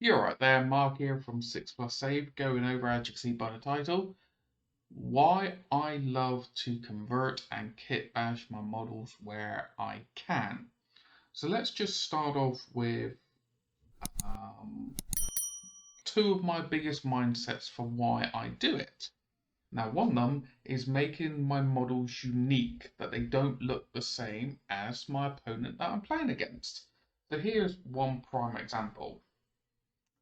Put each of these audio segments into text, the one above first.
You're right there, Mark here from 6 Plus Save, going over, as you can see by the title, why I love to convert and kitbash my models where I can. So let's just start off with two of my biggest mindsets for why I do it. Now, one of them is making my models unique, that they don't look the same as my opponent that I'm playing against. So here's one prime example.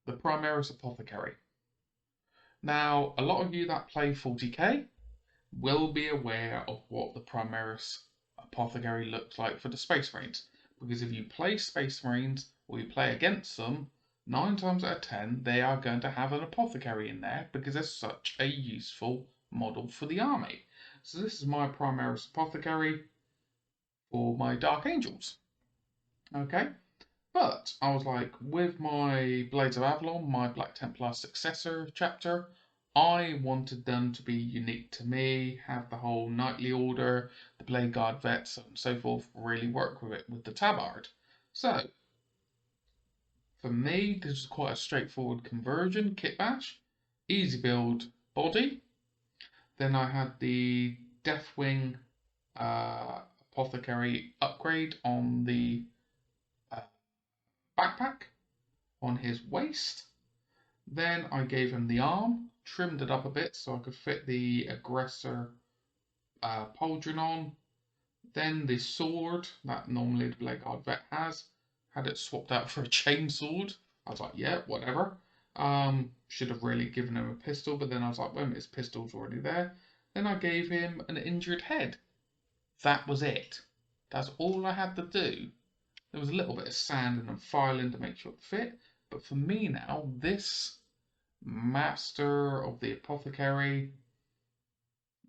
The Primaris Apothecary. Now, a lot of you that play 40k will be aware of what the Primaris Apothecary looks like for the Space Marines. Because if you play Space Marines or you play against them, 9 times out of 10 they are going to have an Apothecary in there because they're such a useful model for the army. So this is my Primaris Apothecary for my Dark Angels. Okay? But I was like, with my Blades of Avalon, my Black Templar successor chapter, I wanted them to be unique to me, have the whole knightly order, the Blade Guard vets, and so forth, really work with it with the tabard. So, for me, this was quite a straightforward conversion, kitbash, easy build body. Then I had the Deathwing Apothecary upgrade on the backpack on his waist. Then I gave him the arm, trimmed it up a bit so I could fit the aggressor pauldron on. Then the sword that normally the Blade Guard vet has, had it swapped out for a chainsword. I was like, yeah, whatever. Should have really given him a pistol, but then I was like, wait a minute, his pistol's already there. Then I gave him an injured head. That was it. That's all I had to do. There was a little bit of sanding and filing to make sure it fit, but for me now, this Master of the Apothecary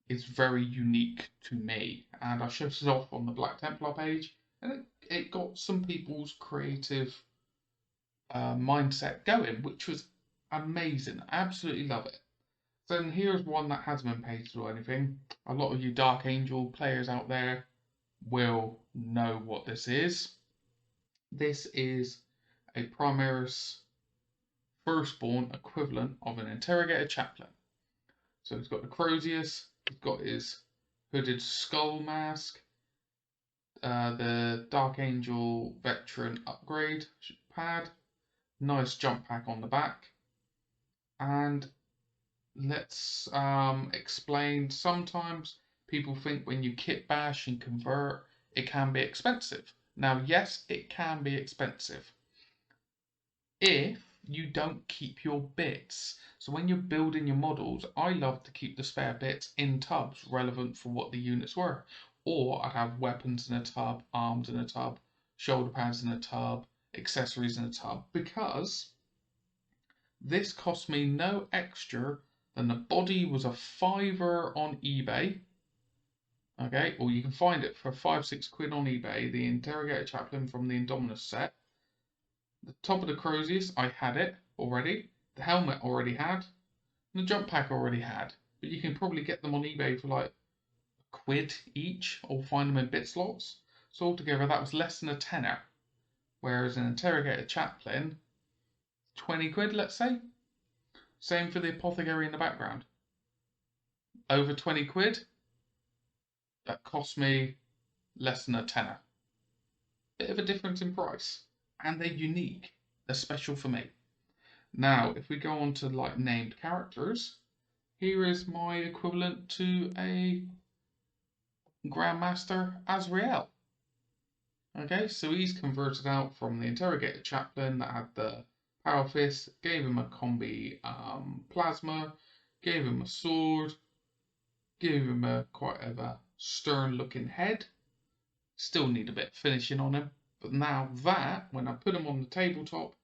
is very unique to me, and I showed it off on the Black Templar page, and it got some people's creative mindset going, which was amazing. I absolutely love it. So then here's one that hasn't been painted or anything. A lot of you Dark Angel players out there will know what this is. This is a Primaris Firstborn equivalent of an Interrogated Chaplain. So he's got the Crozius, he's got his hooded skull mask, the Dark Angel Veteran upgrade pad, nice jump pack on the back, and let's explain. Sometimes people think when you kit bash and convert, it can be expensive. Now, yes, it can be expensive if you don't keep your bits. So when you're building your models, I love to keep the spare bits in tubs relevant for what the units were. Or I'd have weapons in a tub, arms in a tub, shoulder pads in a tub, accessories in a tub, because this cost me no extra than the body was a £5 on eBay. Okay, or you can find it for 5-6 quid on eBay, the Interrogated Chaplain from the Indominus set. The top of the Crozius, I had it already. The helmet already had. And the jump pack already had. But you can probably get them on eBay for like a quid each, or find them in bit slots. So altogether that was less than a tenner. Whereas an Interrogated Chaplain, 20 quid, let's say. Same for the Apothecary in the background. Over 20 quid. That cost me less than a tenner. Bit of a difference in price. And they're unique. They're special for me. Now, if we go on to like named characters, here is my equivalent to a Grandmaster Azrael. Okay, so he's converted out from the Interrogated Chaplain that had the Power Fist, gave him a combi plasma, gave him a sword, gave him a quite a stern looking head. Still need a bit of finishing on him, but now that, when I put him on the tabletop,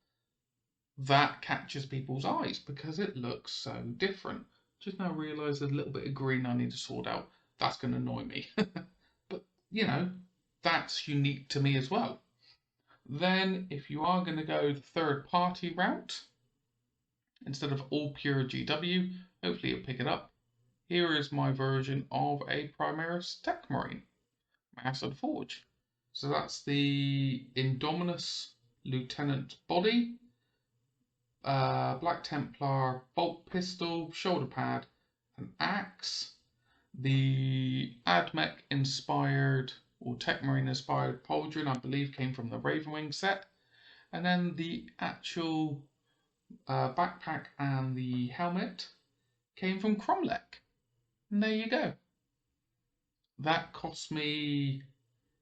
that catches people's eyes because it looks so different. Just now realise there's a little bit of green I need to sort out. That's going to annoy me. But, you know, that's unique to me as well. Then, if you are going to go the third party route, instead of all pure GW, hopefully you'll pick it up. Here is my version of a Primaris Tech Marine, Master of the Forge. So that's the Indominus Lieutenant body. Black Templar, bolt pistol, shoulder pad, an axe, the Admech inspired or Tech Marine inspired pauldron, I believe, came from the Ravenwing set, and then the actual backpack and the helmet came from Cromlech. And there you go. That cost me,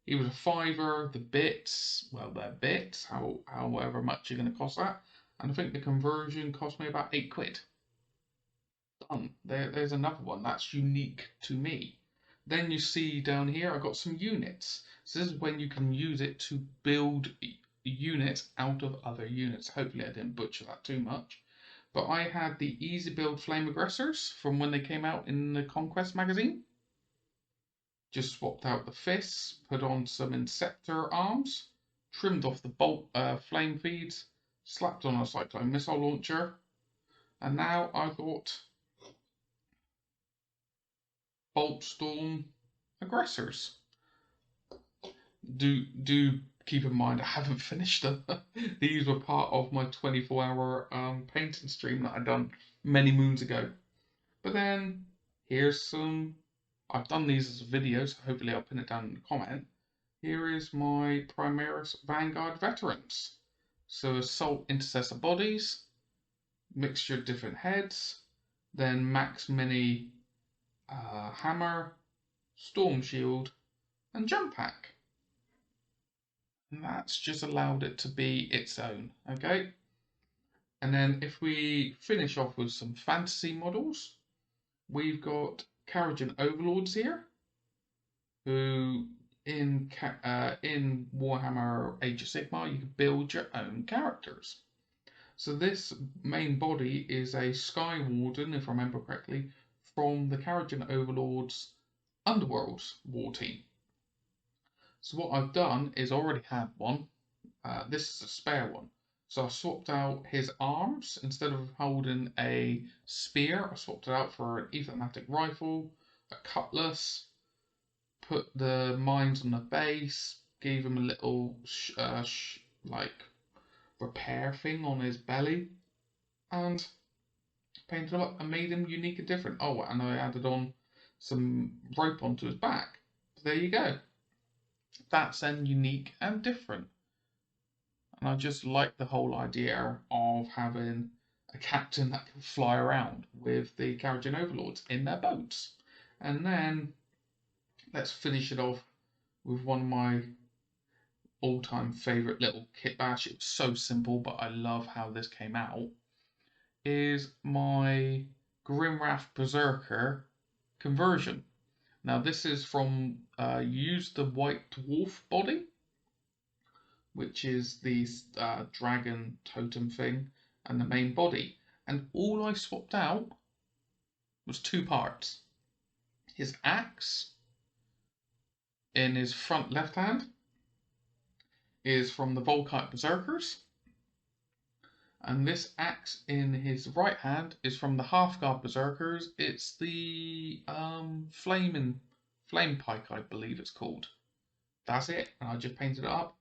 it was a fiver, the bits, well, they're bits, however much you're going to cost that. And I think the conversion cost me about £8. Done. There's another one that's unique to me. Then you see down here, I got some units. So this is when you can use it to build units out of other units. Hopefully I didn't butcher that too much. But I had the Easy Build Flame Aggressors from when they came out in the Conquest magazine. Just swapped out the fists, put on some Inceptor arms, trimmed off the bolt flame feeds, slapped on a Cyclone missile launcher, and now I've got Bolt Storm Aggressors. Do keep in mind I haven't finished them. These were part of my 24-hour painting stream that I'd done many moons ago. But then here's some. I've done these as a video, so hopefully I'll pin it down in the comment. Here is my Primaris Vanguard veterans. So Assault Intercessor bodies, mixture of different heads, then Max Mini hammer, storm shield, and jump pack. And that's just allowed it to be its own, okay? And then if we finish off with some fantasy models, we've got Kharadron Overlords here, who in Warhammer Age of Sigmar, you can build your own characters. So this main body is a Sky Warden, if I remember correctly, from the Kharadron Overlords Underworld war team. So what I've done is already had one. This is a spare one. So I swapped out his arms. Instead of holding a spear, I swapped it out for an ethermatic rifle, a cutlass, put the mines on the base, gave him a little like repair thing on his belly, and painted him up and made him unique and different. Oh, and I added on some rope onto his back. So there you go. That's then unique and different. And I just like the whole idea of having a captain that can fly around with the Kharadron Overlords in their boats. And then let's finish it off with one of my all-time favourite little kitbash. It was so simple, but I love how this came out. Is my Grimraph Berserker conversion. Now this is from use the White Dwarf body, which is the dragon totem thing, and the main body. And all I swapped out was two parts. His axe in his front left hand is from the Volkite Berserkers, and this axe in his right hand is from the Halfguard Berserkers. It's the Flame Pike, I believe it's called. That's it, and I just painted it up.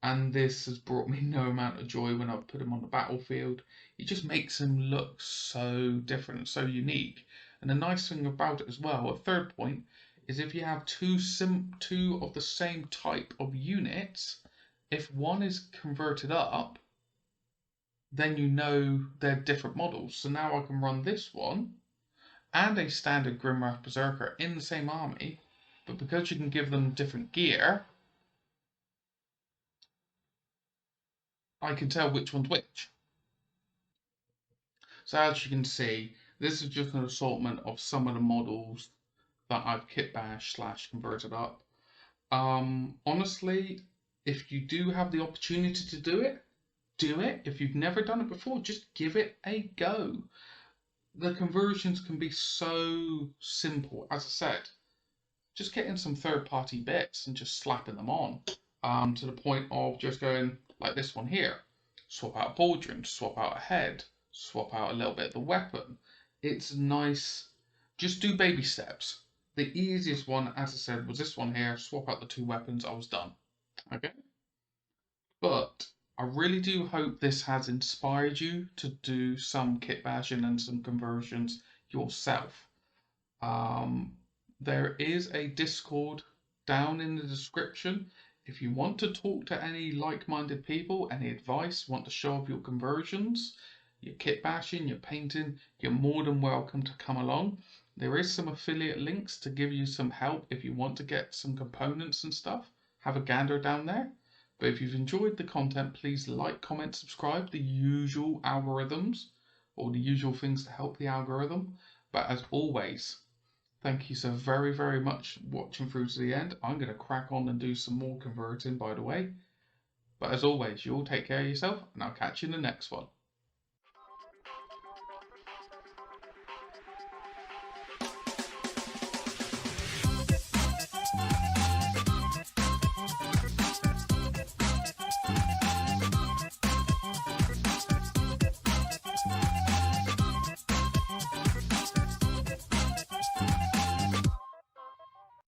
And this has brought me no amount of joy when I put him on the battlefield. It just makes him look so different, so unique. And the nice thing about it as well, a third point, is if you have two of the same type of units, if one is converted up, then you know they're different models. So now I can run this one and a standard Grimraph Berserker in the same army, but because you can give them different gear, I can tell which one's which. So as you can see, this is just an assortment of some of the models that I've kitbashed / converted up. Honestly, if you do have the opportunity to do it, do it. If you've never done it before, just give it a go. The conversions can be so simple. As I said, just getting some third-party bits and just slapping them on, to the point of just going like this one here. Swap out a pauldron, swap out a head, swap out a little bit of the weapon. It's nice. Just do baby steps. The easiest one, as I said, was this one here. Swap out the two weapons. I was done. Okay. But I really do hope this has inspired you to do some kit bashing and some conversions yourself. There is a Discord down in the description. If you want to talk to any like-minded people, any advice, want to show off your conversions, your kit bashing, your painting, you're more than welcome to come along. There is some affiliate links to give you some help if you want to get some components and stuff. Have a gander down there. But if you've enjoyed the content, please like, comment, subscribe, the usual algorithms, or the usual things to help the algorithm. But as always, thank you so very, very much for watching through to the end. I'm going to crack on and do some more converting, by the way. But as always, you all take care of yourself, and I'll catch you in the next one.